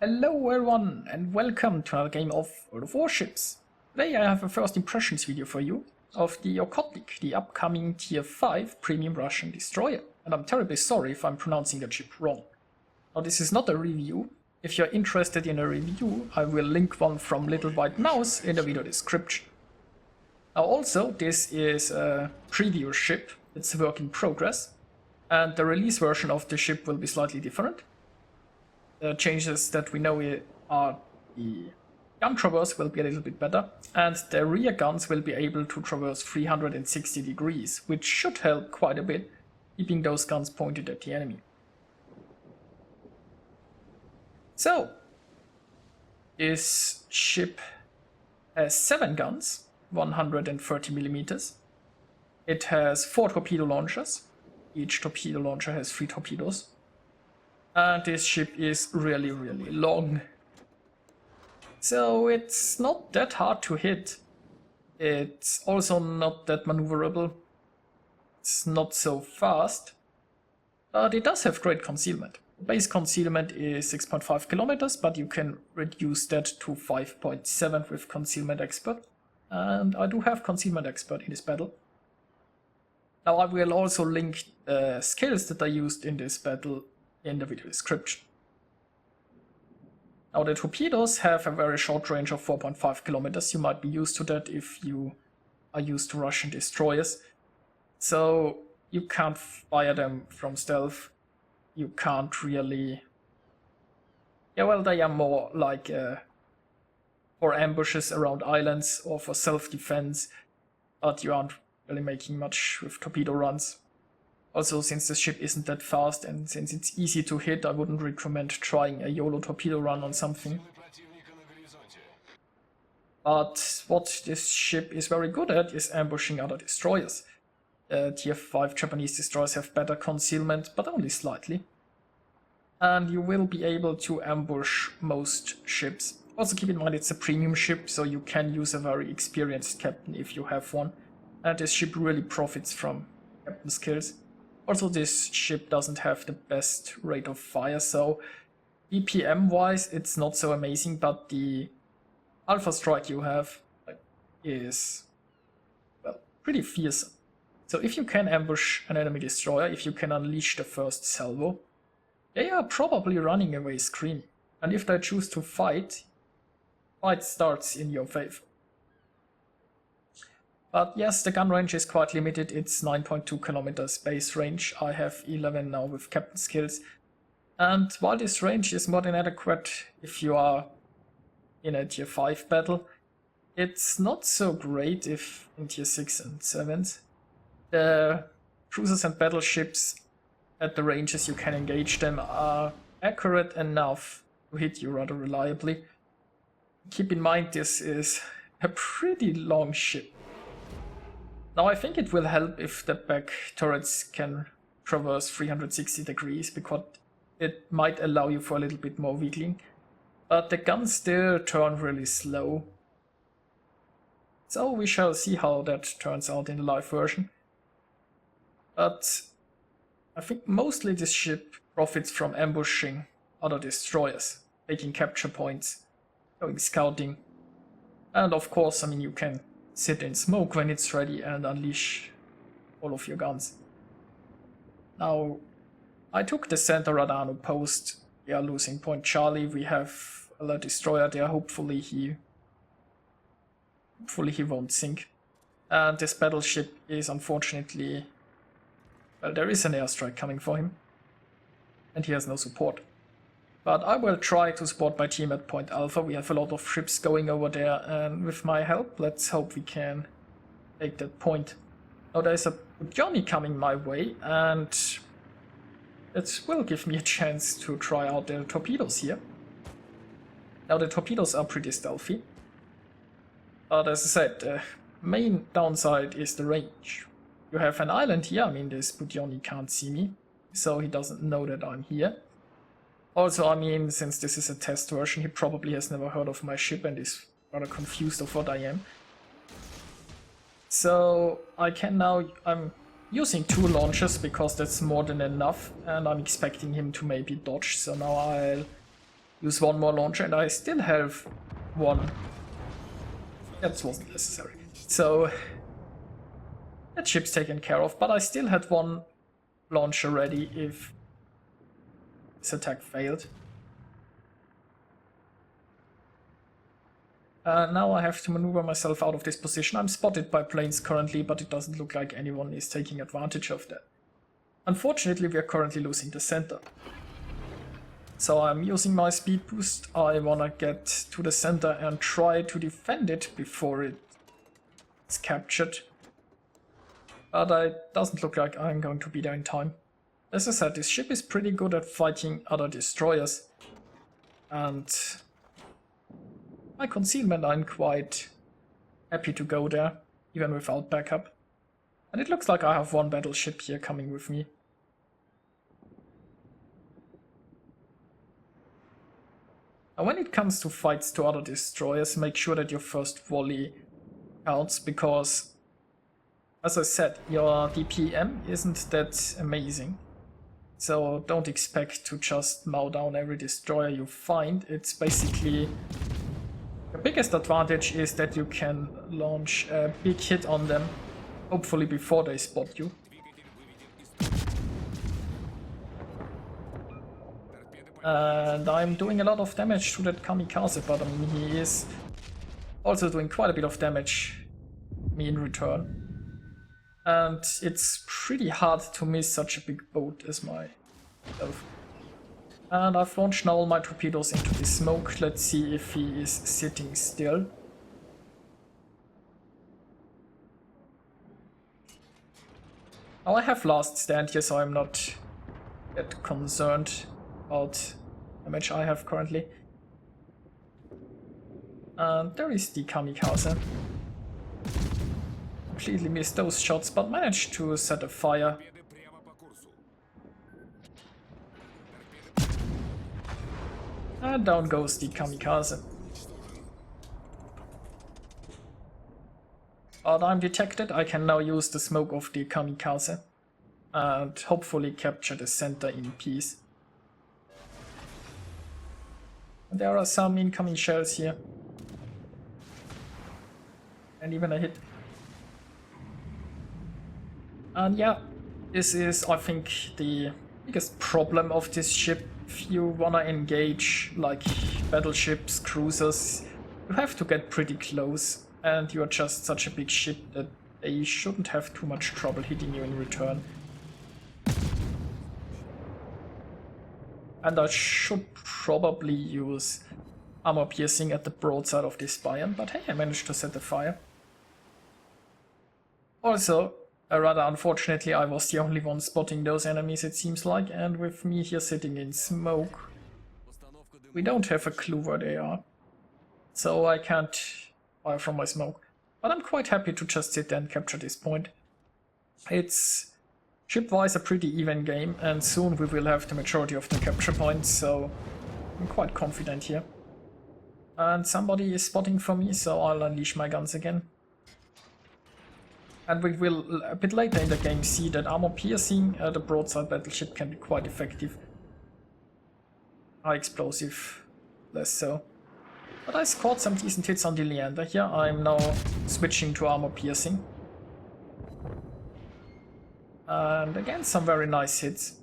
Hello everyone and welcome to another game of World of Warships. Today I have a first impressions video for you of the Okhotnik, the upcoming tier 5 premium Russian destroyer. And I'm terribly sorry if I'm pronouncing that ship wrong. Now this is not a review. If you're interested in a review, I will link one from LittleWhiteMouse in the video description. Now also, this is a preview ship, it's a work in progress, and the release version of the ship will be slightly different. The changes that we know are the gun traverse will be a little bit better, and the rear guns will be able to traverse 360 degrees, which should help quite a bit, keeping those guns pointed at the enemy. So, this ship has 7 guns, 130 millimeters. It has 4 torpedo launchers. Each torpedo launcher has 3 torpedoes. And this ship is really long. So it's not that hard to hit. It's also not that maneuverable. It's not so fast. But it does have great concealment. Base concealment is 6.5 kilometers, but you can reduce that to 5.7 with Concealment Expert. And I do have Concealment Expert in this battle. Now I will also link the skills that I used in this battle in the video description. Now the torpedoes have a very short range of 4.5 kilometers. You might be used to that if you are used to Russian destroyers. So you can't fire them from stealth. You can't really... Yeah, well, they are more like for ambushes around islands or for self-defense, but you aren't really making much with torpedo runs. Also, since the ship isn't that fast and since it's easy to hit, I wouldn't recommend trying a YOLO torpedo run on something. But what this ship is very good at is ambushing other destroyers. Tier 5 Japanese destroyers have better concealment, but only slightly. And you will be able to ambush most ships. Also keep in mind it's a premium ship, so you can use a very experienced captain if you have one. And this ship really profits from captain skills. Also, this ship doesn't have the best rate of fire, so BPM-wise it's not so amazing, but the alpha strike you have is, well, pretty fearsome. So if you can ambush an enemy destroyer, if you can unleash the first salvo, they are probably running away screaming. And if they choose to fight, fight starts in your favor. But yes, the gun range is quite limited. It's 9.2 kilometers base range. I have 11 now with captain skills. And while this range is more than adequate if you are in a tier 5 battle, it's not so great if in tier 6 and 7s. The cruisers and battleships at the ranges you can engage them are accurate enough to hit you rather reliably. Keep in mind this is a pretty long ship. Now I think it will help if the back turrets can traverse 360 degrees, because it might allow you for a little bit more wiggling. But the guns still turn really slow. So we shall see how that turns out in the live version. But I think mostly this ship profits from ambushing other destroyers, taking capture points, going scouting. And of course, I mean, you can sit in smoke when it's ready and unleash all of your guns. Now, I took the center Radano post. We are losing Point Charlie. We have a destroyer there. Hopefully he won't sink. And this battleship is unfortunately... Well, there is an airstrike coming for him. And he has no support. But I will try to support my team at Point Alpha. We have a lot of ships going over there, and with my help, let's hope we can take that point. Now there's a Johnny coming my way, and it will give me a chance to try out the torpedoes here. Now the torpedoes are pretty stealthy. But as I said, the main downside is the range. You have an island here. I mean, this Budyoni can't see me, so he doesn't know that I'm here. Also, I mean, since this is a test version, he probably has never heard of my ship and is rather confused of what I am. So I'm using 2 launchers because that's more than enough, and I'm expecting him to maybe dodge, so now I'll use one more launcher, and I still have one. That wasn't necessary. So that ship's taken care of, but I still had one launcher ready if this attack failed. Now I have to maneuver myself out of this position. I'm spotted by planes currently, but it doesn't look like anyone is taking advantage of that. Unfortunately, we are currently losing the center. So I'm using my speed boost. I wanna get to the center and try to defend it before it's captured. But it doesn't look like I'm going to be there in time. As I said, this ship is pretty good at fighting other destroyers. And by concealment, I'm quite happy to go there, even without backup. And it looks like I have one battleship here coming with me. Now, when it comes to fights to other destroyers, make sure that your first volley counts, because, as I said, your DPM isn't that amazing. So don't expect to just mow down every destroyer you find. It's basically... The biggest advantage is that you can launch a big hit on them, hopefully before they spot you. And I'm doing a lot of damage to that kamikaze, but I mean, he is also doing quite a bit of damage me in return. And it's pretty hard to miss such a big boat as myself. And I've launched now all my torpedoes into the smoke. Let's see if he is sitting still. Now I have last stand here, so I'm not that concerned about how much I have currently. And there is the kamikaze. Completely missed those shots, but managed to set a fire. And down goes the kamikaze. But I'm detected. I can now use the smoke of the kamikaze and hopefully capture the center in peace. And there are some incoming shells here. And even a hit. And yeah, this is, I think, the biggest problem of this ship. If you wanna engage like battleships, cruisers, you have to get pretty close, and you are just such a big ship that they shouldn't have too much trouble hitting you in return. And I should probably use armor piercing at the broadside of this Bayern, but hey, I managed to set the fire. Also, rather unfortunately, I was the only one spotting those enemies, it seems like, and with me here sitting in smoke, we don't have a clue where they are, so I can't fire from my smoke. But I'm quite happy to just sit there and capture this point. It's ship-wise a pretty even game, and soon we will have the majority of the capture points, so I'm quite confident here. And somebody is spotting for me, so I'll unleash my guns again. And we will, a bit later in the game, see that armor piercing the broadside battleship can be quite effective. High explosive, less so. But I scored some decent hits on the Leander here. I'm now switching to armor piercing. And again, some very nice hits.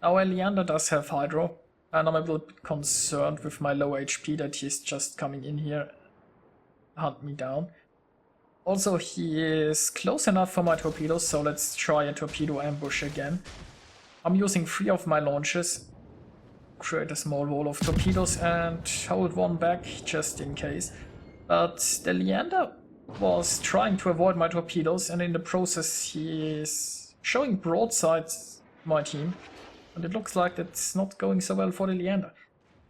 Our Leander does have Hydro, and I'm a little bit concerned with my low HP that he's just coming in here hunt me down. Also, he is close enough for my torpedoes, so let's try a torpedo ambush again. I'm using 3 of my launches, create a small wall of torpedoes and hold one back just in case. But the Leander was trying to avoid my torpedoes, and in the process he is showing broadsides my team, and it looks like it's not going so well for the Leander.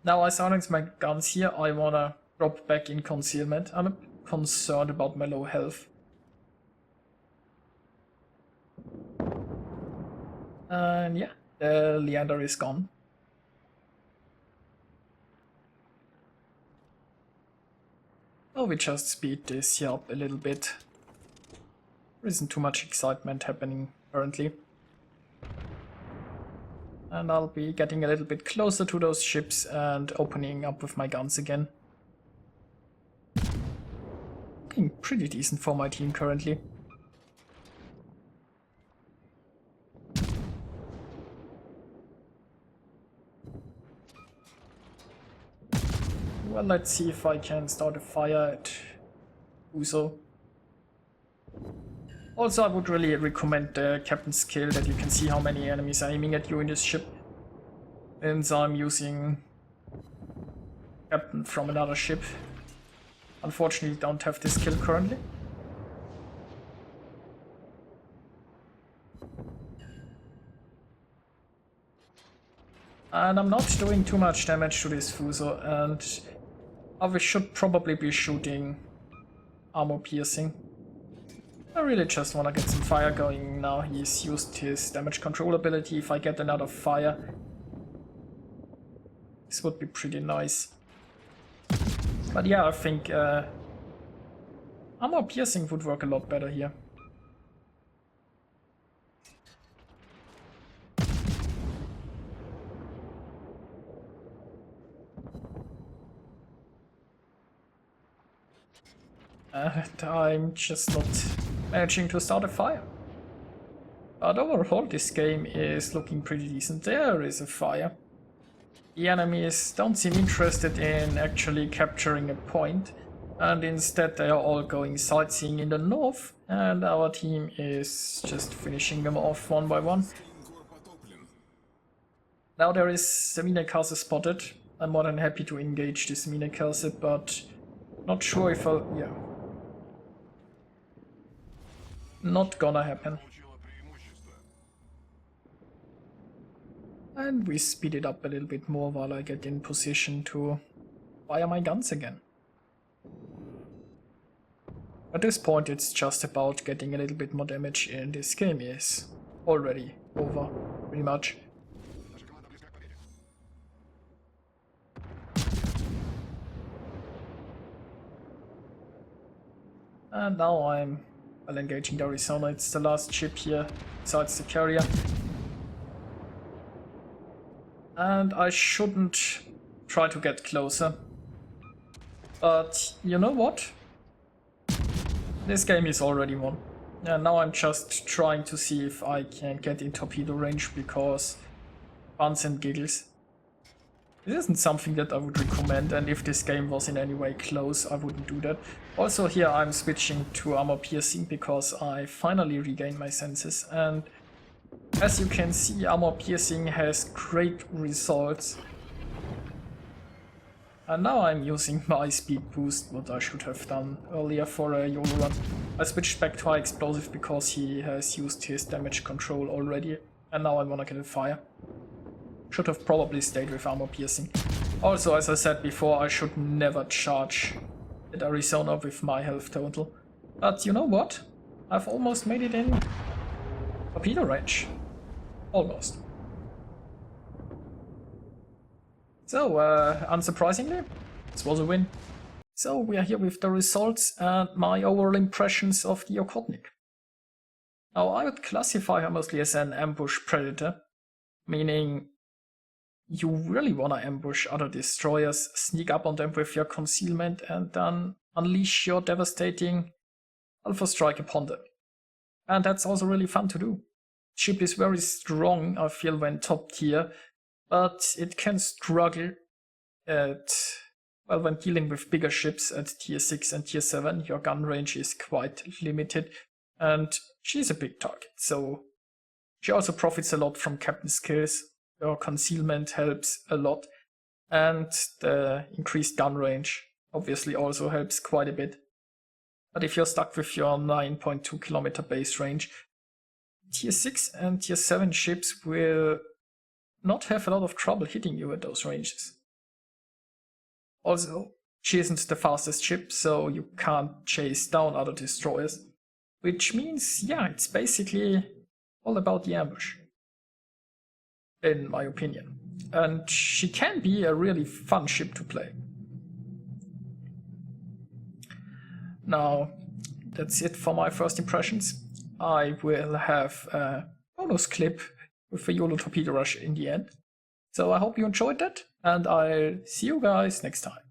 Now I silence my guns here. I wanna drop back in concealment. I'm a bit concerned about my low health. And yeah, the Leander is gone. Oh, we just speed this here up a little bit. There isn't too much excitement happening currently. And I'll be getting a little bit closer to those ships and opening up with my guns again. Looking pretty decent for my team currently. Well, let's see if I can start a fire at Uso. Also, I would really recommend the captain's skill, that you can see how many enemies are aiming at you in this ship. Since I'm using captain from another ship. Unfortunately, don't have this skill currently. And I'm not doing too much damage to this Fuso, and I should probably be shooting armor piercing. I really just want to get some fire going now. He's used his damage control ability. If I get another fire, this would be pretty nice. But yeah, I think armor piercing would work a lot better here. And I'm just not managing to start a fire. But overall, this game is looking pretty decent. There is a fire. The enemies don't seem interested in actually capturing a point, and instead they are all going sightseeing in the north, and our team is just finishing them off one by one. Now there is a Minekase spotted. I'm more than happy to engage this Minekase, but not sure if I'll... yeah. Not gonna happen. And we speed it up a little bit more while I get in position to fire my guns again. At this point it's just about getting a little bit more damage in. This game is already over, pretty much. And now I'm engaging the Arizona. It's the last ship here, besides the carrier. And I shouldn't try to get closer. But you know what? This game is already won. And now I'm just trying to see if I can get in torpedo range, because buns and giggles. This isn't something that I would recommend, and if this game was in any way close, I wouldn't do that. Also here I'm switching to armor piercing because I finally regained my senses, and as you can see, armor piercing has great results. And now I'm using my speed boost, what I should have done earlier for a YOLO run. I switched back to high explosive because he has used his damage control already, and now I wanna get a fire. Should have probably stayed with armor piercing. Also, as I said before, I should never charge at Arizona with my health total. But you know what? I've almost made it in torpedo range. Almost. So, unsurprisingly, this was a win. So, we are here with the results and my overall impressions of the Okhotnik. Now, I would classify her mostly as an ambush predator, meaning you really want to ambush other destroyers, sneak up on them with your concealment, and then unleash your devastating alpha strike upon them. And that's also really fun to do. Ship is very strong, I feel, when top tier, but it can struggle when dealing with bigger ships at tier 6 and tier 7. Your gun range is quite limited, and she's a big target, so she also profits a lot from captain skills. Your concealment helps a lot, and the increased gun range obviously also helps quite a bit. But if you're stuck with your 9.2 kilometer base range, tier 6 and tier 7 ships will not have a lot of trouble hitting you at those ranges. Also, she isn't the fastest ship, so you can't chase down other destroyers, which means, yeah, it's basically all about the ambush, in my opinion. And she can be a really fun ship to play. Now, that's it for my first impressions. I will have a bonus clip with the YOLO torpedo rush in the end. So I hope you enjoyed that, and I'll see you guys next time.